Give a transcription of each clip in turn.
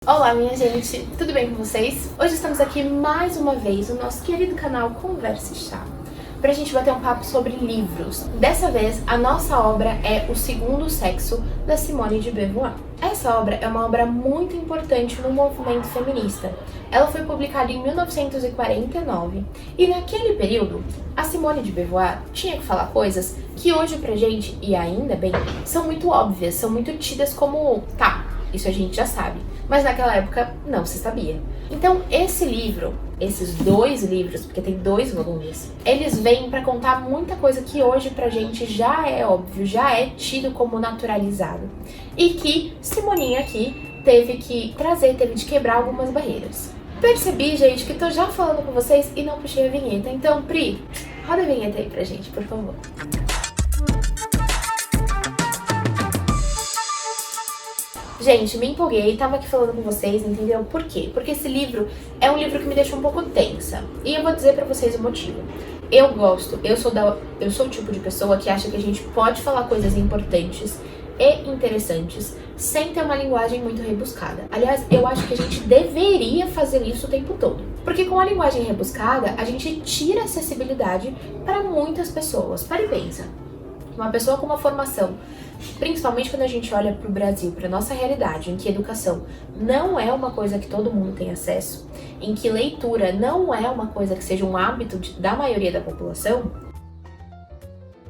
Olá, minha gente, tudo bem com vocês? Hoje estamos aqui mais uma vez no nosso querido canal Conversa e Chá, pra gente bater um papo sobre livros. Dessa vez, a nossa obra é O Segundo Sexo, da Simone de Beauvoir. Essa obra é uma obra muito importante no movimento feminista. Ela foi publicada em 1949 e naquele período, a Simone de Beauvoir tinha que falar coisas que hoje pra gente, e ainda bem, são muito óbvias, são muito tidas como, tá, isso a gente já sabe, mas naquela época não se sabia. Então esse livro, esses dois livros, porque tem 2 volumes, eles vêm pra contar muita coisa que hoje pra gente já é óbvio, já é tido como naturalizado. E que Simoninha aqui teve que trazer, teve de quebrar algumas barreiras. Percebi, gente, que tô já falando com vocês e não puxei a vinheta. Então, Pri, roda a vinheta aí pra gente, por favor. Gente, me empolguei, tava aqui falando com vocês, entendeu? Por quê? Porque esse livro é um livro que me deixa um pouco tensa. E eu vou dizer pra vocês o motivo. Eu gosto, eu sou o tipo de pessoa que acha que a gente pode falar coisas importantes e interessantes sem ter uma linguagem muito rebuscada. Aliás, eu acho que a gente deveria fazer isso o tempo todo. Porque com a linguagem rebuscada, a gente tira acessibilidade para muitas pessoas. Para e pensa. Uma pessoa com uma formação, principalmente quando a gente olha para o Brasil, para nossa realidade, em que educação não é uma coisa que todo mundo tem acesso, em que leitura não é uma coisa que seja um hábito da maioria da população,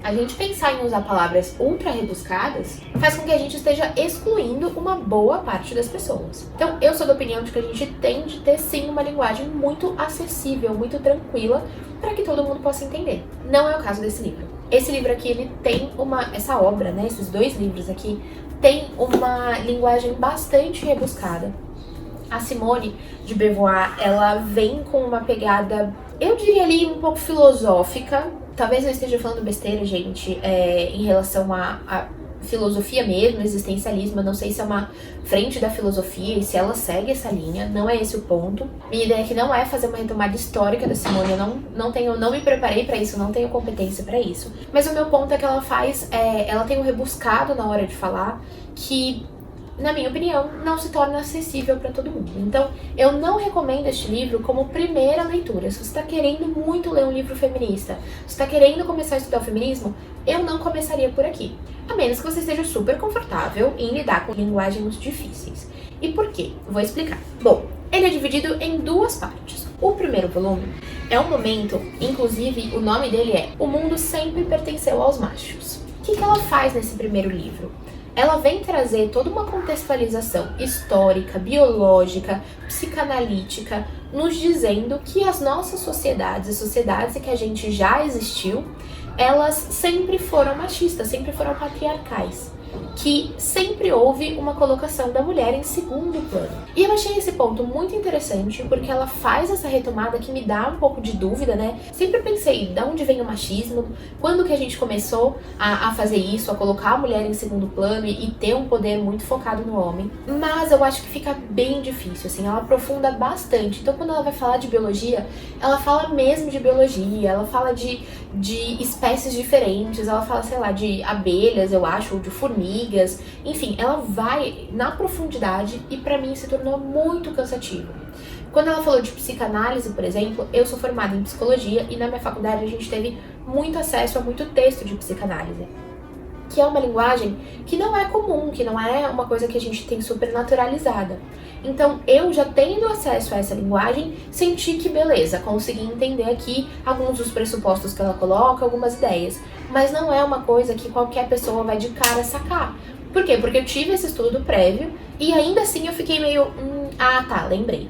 a gente pensar em usar palavras ultra rebuscadas faz com que a gente esteja excluindo uma boa parte das pessoas. Então, eu sou da opinião de que a gente tem de ter sim uma linguagem muito acessível, muito tranquila, para que todo mundo possa entender. Não é o caso desse livro. Esse livro aqui, ele tem essa obra, né, esses 2 livros aqui, tem uma linguagem bastante rebuscada. A Simone de Beauvoir, ela vem com uma pegada, eu diria ali, um pouco filosófica. Talvez eu esteja falando besteira, gente, em relação a filosofia mesmo, existencialismo. Eu não sei se é uma frente da filosofia e se ela segue essa linha, não é esse o ponto. Minha ideia aqui não é fazer uma retomada histórica da Simone, eu não me preparei pra isso, não tenho competência pra isso. Mas o meu ponto é que ela tem um rebuscado na hora de falar que, na minha opinião, não se torna acessível para todo mundo. Então, eu não recomendo este livro como primeira leitura. Se você está querendo muito ler um livro feminista, se está querendo começar a estudar o feminismo, eu não começaria por aqui. A menos que você esteja super confortável em lidar com linguagens difíceis. E por quê? Vou explicar. Bom, ele é dividido em 2 partes. O primeiro volume é um momento, inclusive o nome dele é O Mundo Sempre Pertenceu aos Machos. O que ela faz nesse primeiro livro? Ela vem trazer toda uma contextualização histórica, biológica, psicanalítica, nos dizendo que as nossas sociedades, as sociedades em que a gente já existiu, elas sempre foram machistas, sempre foram patriarcais, que sempre houve uma colocação da mulher em segundo plano. E eu achei esse ponto muito interessante, porque ela faz essa retomada que me dá um pouco de dúvida, né? Sempre pensei, de onde vem o machismo? Quando que a gente começou a fazer isso, a colocar a mulher em segundo plano e ter um poder muito focado no homem? Mas eu acho que fica bem difícil, assim, ela aprofunda bastante. Então, quando ela vai falar de biologia, ela fala mesmo de biologia, ela fala de espécies diferentes, ela fala, sei lá, de abelhas, eu acho, ou de formigas, enfim, ela vai na profundidade e pra mim se tornou muito cansativo. Quando ela falou de psicanálise, por exemplo, eu sou formada em psicologia e na minha faculdade a gente teve muito acesso a muito texto de psicanálise, que é uma linguagem que não é comum, que não é uma coisa que a gente tem super naturalizada. Então, eu já tendo acesso a essa linguagem, senti que beleza, consegui entender aqui alguns dos pressupostos que ela coloca, algumas ideias. Mas não é uma coisa que qualquer pessoa vai de cara sacar. Por quê? Porque eu tive esse estudo prévio e ainda assim eu fiquei meio, tá, lembrei.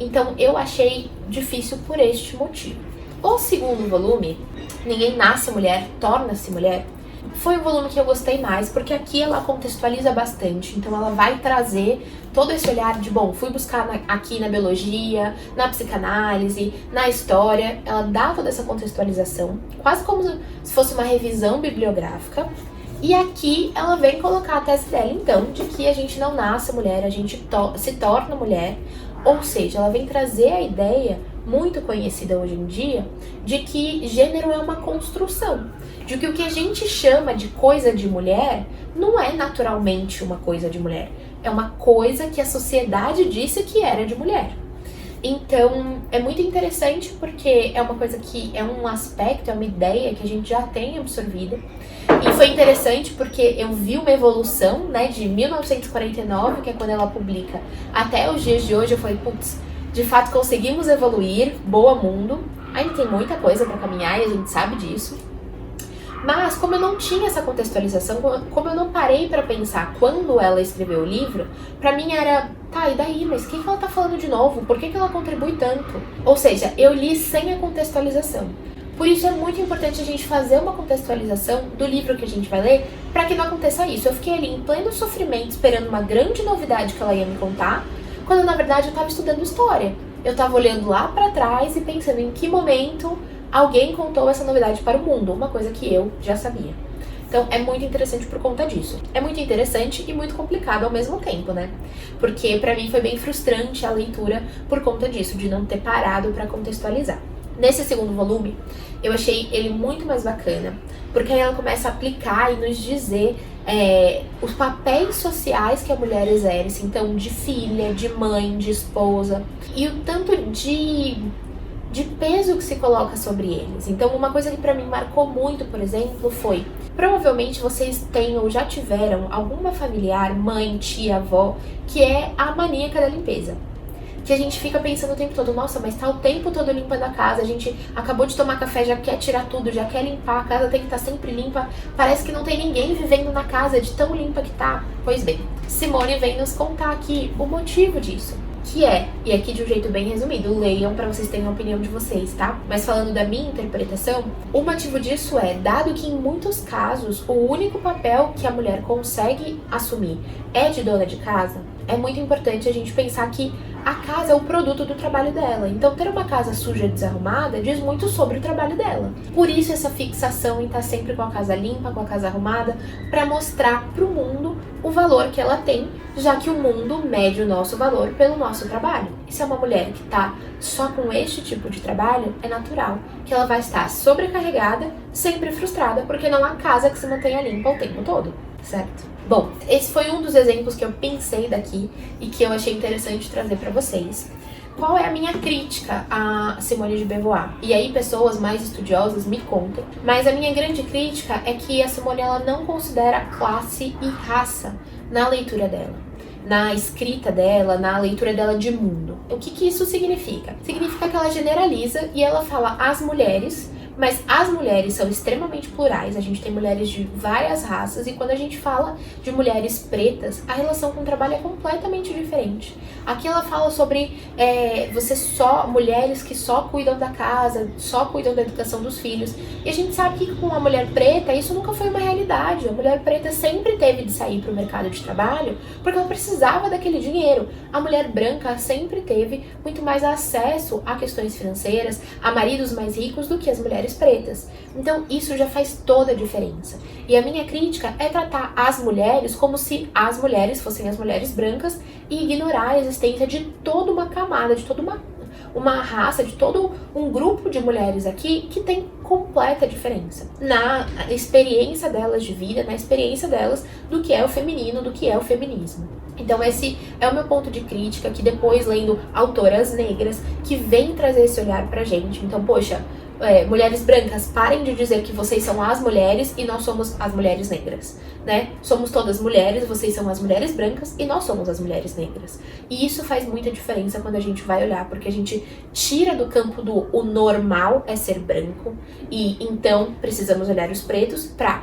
Então, eu achei difícil por este motivo. O segundo volume, Ninguém Nasce Mulher, Torna-se Mulher, foi um volume que eu gostei mais, porque aqui ela contextualiza bastante, então ela vai trazer todo esse olhar de, bom, fui buscar aqui na biologia, na psicanálise, na história, ela dá toda essa contextualização, quase como se fosse uma revisão bibliográfica, e aqui ela vem colocar a tese dela, então, de que a gente não nasce mulher, a gente se torna mulher, ou seja, ela vem trazer a ideia muito conhecida hoje em dia, de que gênero é uma construção, de que o que a gente chama de coisa de mulher não é naturalmente uma coisa de mulher. É uma coisa que a sociedade disse que era de mulher. Então, é muito interessante porque é uma coisa que é um aspecto, é uma ideia que a gente já tem absorvida. E foi interessante porque eu vi uma evolução, né, de 1949, que é quando ela publica, até os dias de hoje. Eu falei, putz, de fato conseguimos evoluir, boa mundo. Ainda tem muita coisa pra caminhar e a gente sabe disso. Mas, como eu não tinha essa contextualização, como eu não parei pra pensar quando ela escreveu o livro, pra mim era, tá, e daí? Mas o que ela tá falando de novo? Por que ela contribui tanto? Ou seja, eu li sem a contextualização. Por isso é muito importante a gente fazer uma contextualização do livro que a gente vai ler, pra que não aconteça isso. Eu fiquei ali em pleno sofrimento, esperando uma grande novidade que ela ia me contar, quando na verdade eu tava estudando história. Eu tava olhando lá pra trás e pensando em que momento alguém contou essa novidade para o mundo, uma coisa que eu já sabia. Então é muito interessante por conta disso. É muito interessante e muito complicado ao mesmo tempo, né? Porque pra mim foi bem frustrante a leitura por conta disso, de não ter parado pra contextualizar. Nesse segundo volume, eu achei ele muito mais bacana, porque aí ela começa a aplicar e nos dizer os papéis sociais que a mulher exerce, então de filha, de mãe, de esposa, e o tanto de peso que se coloca sobre eles. Então, uma coisa que pra mim marcou muito, por exemplo, foi... Provavelmente vocês têm ou já tiveram alguma familiar, mãe, tia, avó, que é a maníaca da limpeza. Que a gente fica pensando o tempo todo, nossa, mas tá o tempo todo limpando a casa, a gente acabou de tomar café, já quer tirar tudo, já quer limpar, a casa tem que estar sempre limpa, parece que não tem ninguém vivendo na casa de tão limpa que tá. Pois bem, Simone vem nos contar aqui o motivo disso. Que é, e aqui de um jeito bem resumido, leiam pra vocês terem a opinião de vocês, tá? Mas falando da minha interpretação, o motivo disso é, dado que em muitos casos o único papel que a mulher consegue assumir é de dona de casa, é muito importante a gente pensar que a casa é o produto do trabalho dela. Então ter uma casa suja e desarrumada diz muito sobre o trabalho dela. Por isso essa fixação em estar sempre com a casa limpa, com a casa arrumada, pra mostrar pro mundo o valor que ela tem, já que o mundo mede o nosso valor pelo nosso trabalho. E se é uma mulher que tá só com este tipo de trabalho, é natural que ela vai estar sobrecarregada, sempre frustrada, porque não há casa que se mantenha limpa o tempo todo, certo? Bom, esse foi um dos exemplos que eu pensei daqui e que eu achei interessante trazer pra vocês. Qual é a minha crítica a Simone de Beauvoir? E aí pessoas mais estudiosas me contem. Mas a minha grande crítica é que a Simone ela não considera classe e raça na leitura dela, na escrita dela, na leitura dela de mundo. O que isso significa? Significa que ela generaliza e ela fala as mulheres, mas as mulheres são extremamente plurais, a gente tem mulheres de várias raças, e quando a gente fala de mulheres pretas, a relação com o trabalho é completamente diferente. Aqui ela fala sobre mulheres que só cuidam da casa, só cuidam da educação dos filhos, e a gente sabe que com a mulher preta isso nunca foi uma realidade. A mulher preta sempre teve de sair para o mercado de trabalho porque ela precisava daquele dinheiro. A mulher branca sempre teve muito mais acesso a questões financeiras, a maridos mais ricos do que as mulheres pretas. Então isso já faz toda a diferença. E a minha crítica é tratar as mulheres como se as mulheres fossem as mulheres brancas e ignorar a existência de toda uma camada, de toda uma raça, de todo um grupo de mulheres aqui que tem completa diferença na experiência delas de vida, na experiência delas do que é o feminino, do que é o feminismo. Então esse é o meu ponto de crítica, que depois lendo autoras negras que vêm trazer esse olhar pra gente. Então, poxa, mulheres brancas, parem de dizer que vocês são as mulheres e nós somos as mulheres negras, né? Somos todas mulheres, vocês são as mulheres brancas e nós somos as mulheres negras. E isso faz muita diferença quando a gente vai olhar, porque a gente tira do campo do o normal é ser branco, e então precisamos olhar os pretos pra...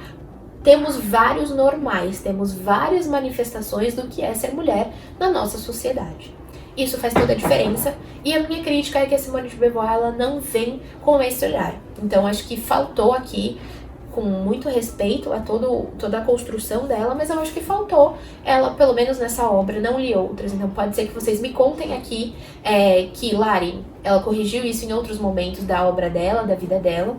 Temos vários normais, temos várias manifestações do que é ser mulher na nossa sociedade. Isso faz toda a diferença, e a minha crítica é que a Simone de Beauvoir ela não vem com esse olhar. Então acho que faltou aqui, com muito respeito a toda a construção dela, mas eu acho que faltou ela, pelo menos nessa obra, não li outras. Então pode ser que vocês me contem aqui que Lari, ela corrigiu isso em outros momentos da obra dela, da vida dela.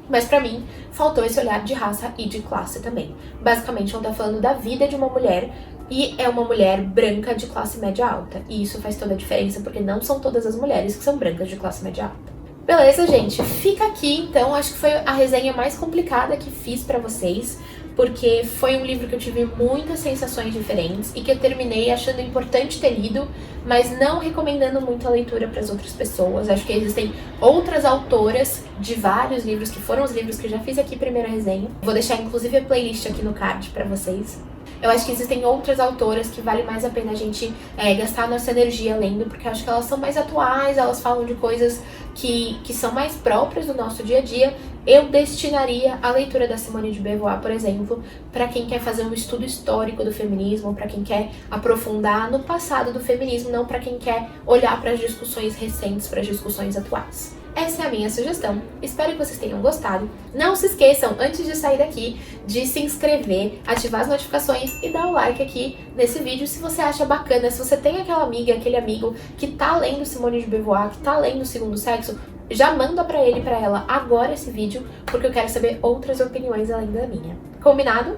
Mas pra mim, faltou esse olhar de raça e de classe também. Basicamente, ela tá falando da vida de uma mulher, e é uma mulher branca de classe média alta. E isso faz toda a diferença, porque não são todas as mulheres que são brancas de classe média alta. Beleza, gente? Fica aqui, então. Acho que foi a resenha mais complicada que fiz pra vocês. porque foi um livro que eu tive muitas sensações diferentes e que eu terminei achando importante ter lido, mas não recomendando muito a leitura para as outras pessoas. Acho que existem outras autoras de vários livros, que foram os livros que eu já fiz aqui primeira resenha. Vou deixar inclusive a playlist aqui no card para vocês. Eu acho que existem outras autoras que vale mais a pena a gente gastar nossa energia lendo, porque eu acho que elas são mais atuais, elas falam de coisas que são mais próprias do nosso dia a dia. Eu destinaria a leitura da Simone de Beauvoir, por exemplo, para quem quer fazer um estudo histórico do feminismo, para quem quer aprofundar no passado do feminismo, não para quem quer olhar para as discussões recentes, para as discussões atuais. Essa é a minha sugestão, espero que vocês tenham gostado. Não se esqueçam, antes de sair daqui, de se inscrever, ativar as notificações e dar o like aqui nesse vídeo se você acha bacana, se você tem aquela amiga, aquele amigo que tá lendo Simone de Beauvoir, que tá lendo O Segundo Sexo, já manda pra ele e pra ela agora esse vídeo, porque eu quero saber outras opiniões além da minha. Combinado?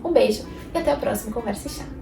Um beijo e até o próximo Conversa e Chá.